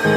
कल्कि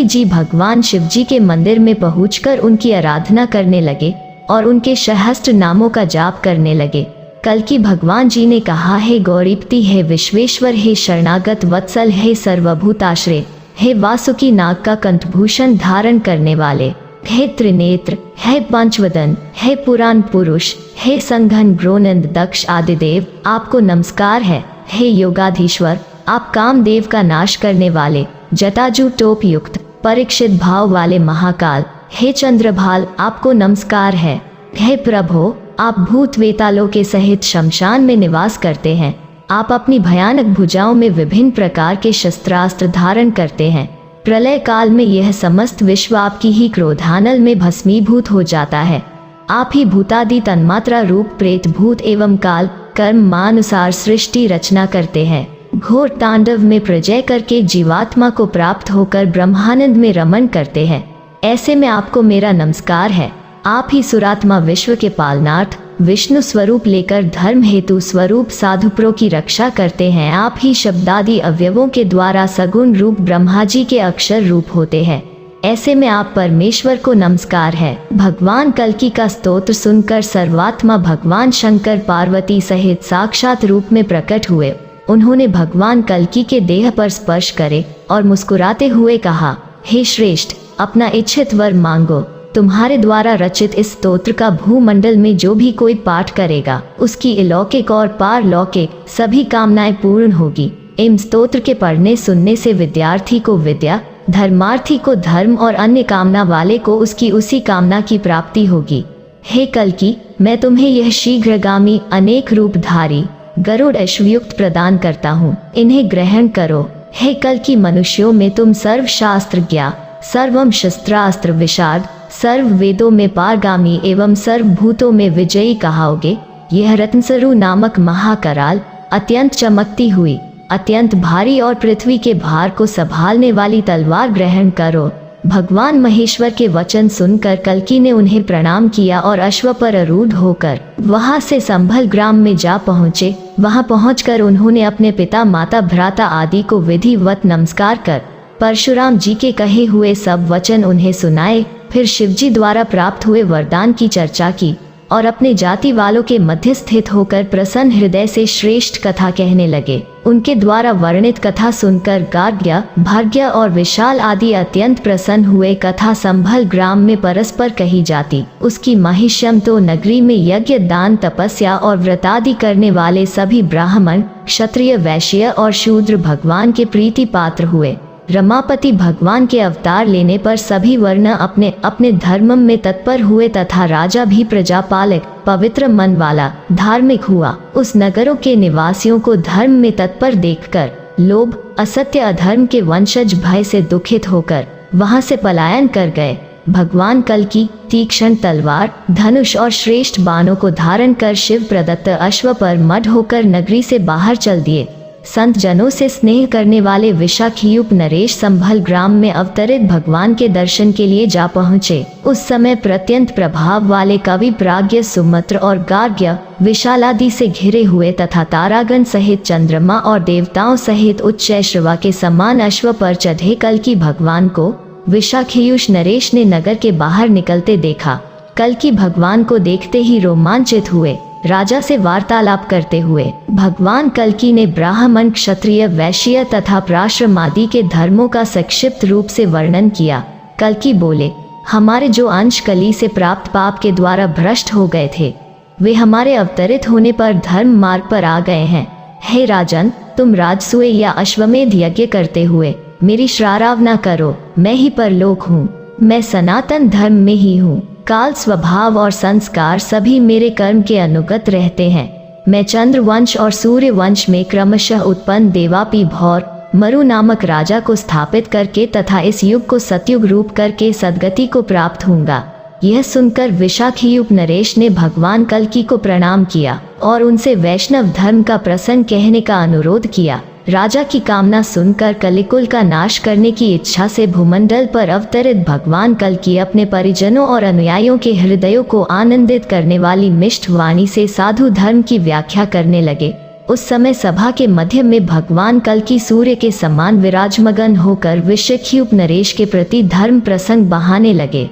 जी भगवान शिव जी के मंदिर में पहुंचकर उनकी आराधना करने लगे और उनके सहस्त्र नामों का जाप करने लगे। कल्कि भगवान जी ने कहा, हे गौरीपति, हे विश्वेश्वर, हे शरणागत वत्सल, हे सर्वभूताश्रय, हे वासुकी नाग का कंठभूषण धारण करने वाले, हे त्रिनेत्र, हे पंचवदन, हे पुराण पुरुष, हे संघन ग्रोनंद दक्ष आदिदेव, आपको नमस्कार है। हे योगाधीश्वर, आप कामदेव का नाश करने वाले, जटाजू टोप युक्त परीक्षित भाव वाले महाकाल, हे चंद्रभाल, आपको नमस्कार है। हे प्रभो, आप भूत वेतालों के सहित शमशान में निवास करते हैं। आप अपनी भयानक भुजाओं में विभिन्न प्रकार के शस्त्रास्त्र धारण करते हैं। प्रलय काल में यह समस्त विश्व आपकी ही क्रोधानल में भस्मीभूत हो जाता है। आप ही भूतादि तन्मात्रा रूप प्रेत भूत एवं काल कर्म मानुसार सृष्टि रचना करते हैं। घोर तांडव में प्रजय करके जीवात्मा को प्राप्त होकर ब्रह्मानंद में रमण करते हैं। ऐसे में आपको मेरा नमस्कार है। आप ही सुरात्मा विश्व के पालनार्थ विष्णु स्वरूप लेकर धर्म हेतु स्वरूप साधुप्रों की रक्षा करते हैं। आप ही शब्दादि अवयवों के द्वारा सगुण रूप ब्रह्मा जी के अक्षर रूप होते हैं। ऐसे में आप परमेश्वर को नमस्कार है। भगवान कल्कि का स्तोत्र सुनकर सर्वात्मा भगवान शंकर पार्वती सहित साक्षात रूप में प्रकट हुए। उन्होंने भगवान कल्कि के देह पर स्पर्श करे और मुस्कुराते हुए कहा, हे श्रेष्ठ, अपना इच्छित वर मांगो। तुम्हारे द्वारा रचित इस स्तोत्र का भूमंडल में जो भी कोई पाठ करेगा उसकी अलौकिक और पारलौकिक सभी कामनाएं पूर्ण होगी। इन स्तोत्र के पढ़ने सुनने से विद्यार्थी को विद्या, धर्मार्थी को धर्म और अन्य कामना वाले को उसकी उसी कामना की प्राप्ति होगी। हे कल्कि, मैं तुम्हें यह शीघ्रगामी अनेक रूपधारी गरुड़ अश्वयुक्त प्रदान करता हूँ, इन्हें ग्रहण करो। हे कल्कि, मनुष्यों में तुम सर्व शास्त्र ज्ञा, सर्वम शस्त्रास्त्र विशारद, सर्व वेदों में पारगामी एवं सर्वभूतों में विजयी कहाओगे। यह रत्नसरु नामक महाकराल अत्यंत चमकती हुई, अत्यंत भारी और पृथ्वी के भार को संभालने वाली तलवार ग्रहण करो। भगवान महेश्वर के वचन सुनकर कल्कि ने उन्हें प्रणाम किया और अश्व पर आरूढ़ होकर वहां से संभल ग्राम में जा पहुँचे। वहां पहुंचकर उन्होंने अपने पिता माता भ्राता आदि को विधिवत नमस्कार कर परशुराम जी के कहे हुए सब वचन उन्हें सुनाए। फिर शिवजी द्वारा प्राप्त हुए वरदान की चर्चा की और अपने जाति वालों के मध्य स्थित होकर प्रसन्न हृदय से श्रेष्ठ कथा कहने लगे। उनके द्वारा वर्णित कथा सुनकर गार्ग्य, भार्ग्य और विशाल आदि अत्यंत प्रसन्न हुए। कथा संभल ग्राम में परस्पर कही जाती उसकी महिष्यम तो नगरी में यज्ञ, दान, तपस्या और व्रतादि करने वाले सभी ब्राह्मण, क्षत्रिय, वैश्य और शूद्र भगवान के प्रीति पात्र हुए। रमापति भगवान के अवतार लेने पर सभी वर्ण अपने अपने धर्म में तत्पर हुए तथा राजा भी प्रजापालक, पवित्र मन वाला, धार्मिक हुआ। उस नगरों के निवासियों को धर्म में तत्पर देखकर लोभ, असत्य, अधर्म के वंशज भय से दुखित होकर वहां से पलायन कर गए। भगवान कल्कि तीक्ष्ण तलवार, धनुष और श्रेष्ठ बाणों को धारण कर शिव प्रदत्त अश्व पर मड होकर नगरी से बाहर चल दिए। संत जनों से स्नेह करने वाले विशाखयुप नरेश संभल ग्राम में अवतरित भगवान के दर्शन के लिए जा पहुँचे। उस समय प्रत्यंत प्रभाव वाले कवि प्राज्ञ, सुमत्र और गार्ग्य विशालादि से घिरे हुए तथा तारागण सहित चंद्रमा और देवताओं सहित उच्च श्रवा के समान अश्व पर चढ़े कल्कि भगवान को विशाखयुष नरेश ने नगर के बाहर निकलते देखा। कल्कि भगवान को देखते ही रोमांचित हुए। राजा से वार्तालाप करते हुए भगवान कल्कि ने ब्राह्मण, क्षत्रिय, वैश्य तथा प्राश्रम आदि के धर्मों का संक्षिप्त रूप से वर्णन किया। कल्कि बोले, हमारे जो अंश कली से प्राप्त पाप के द्वारा भ्रष्ट हो गए थे वे हमारे अवतरित होने पर धर्म मार्ग पर आ गए हैं। हे राजन, तुम राजसूय या अश्वमेध यज्ञ करते हुए मेरी श्रारावना करो। मैं ही परलोक हूँ, मैं सनातन धर्म में ही हूँ। काल, स्वभाव और संस्कार सभी मेरे कर्म के अनुगत रहते हैं। मैं चंद्र वंश और सूर्य वंश में क्रमशः उत्पन्न देवापी भौर मरु नामक राजा को स्थापित करके तथा इस युग को सतयुग रूप करके सदगति को प्राप्त होऊंगा। यह सुनकर विशाखयुप नरेश ने भगवान कल्कि को प्रणाम किया और उनसे वैष्णव धर्म का प्रसंग कहने का अनुरोध किया। राजा की कामना सुनकर कलिकुल का नाश करने की इच्छा से भूमंडल पर अवतरित भगवान कल्कि अपने परिजनों और अनुयायियों के हृदयों को आनंदित करने वाली मिष्ट वाणी से साधु धर्म की व्याख्या करने लगे। उस समय सभा के मध्य में भगवान कल्कि सूर्य के समान विराजमगन होकर विषख्यूप नरेश के प्रति धर्म प्रसंग बहाने लगे।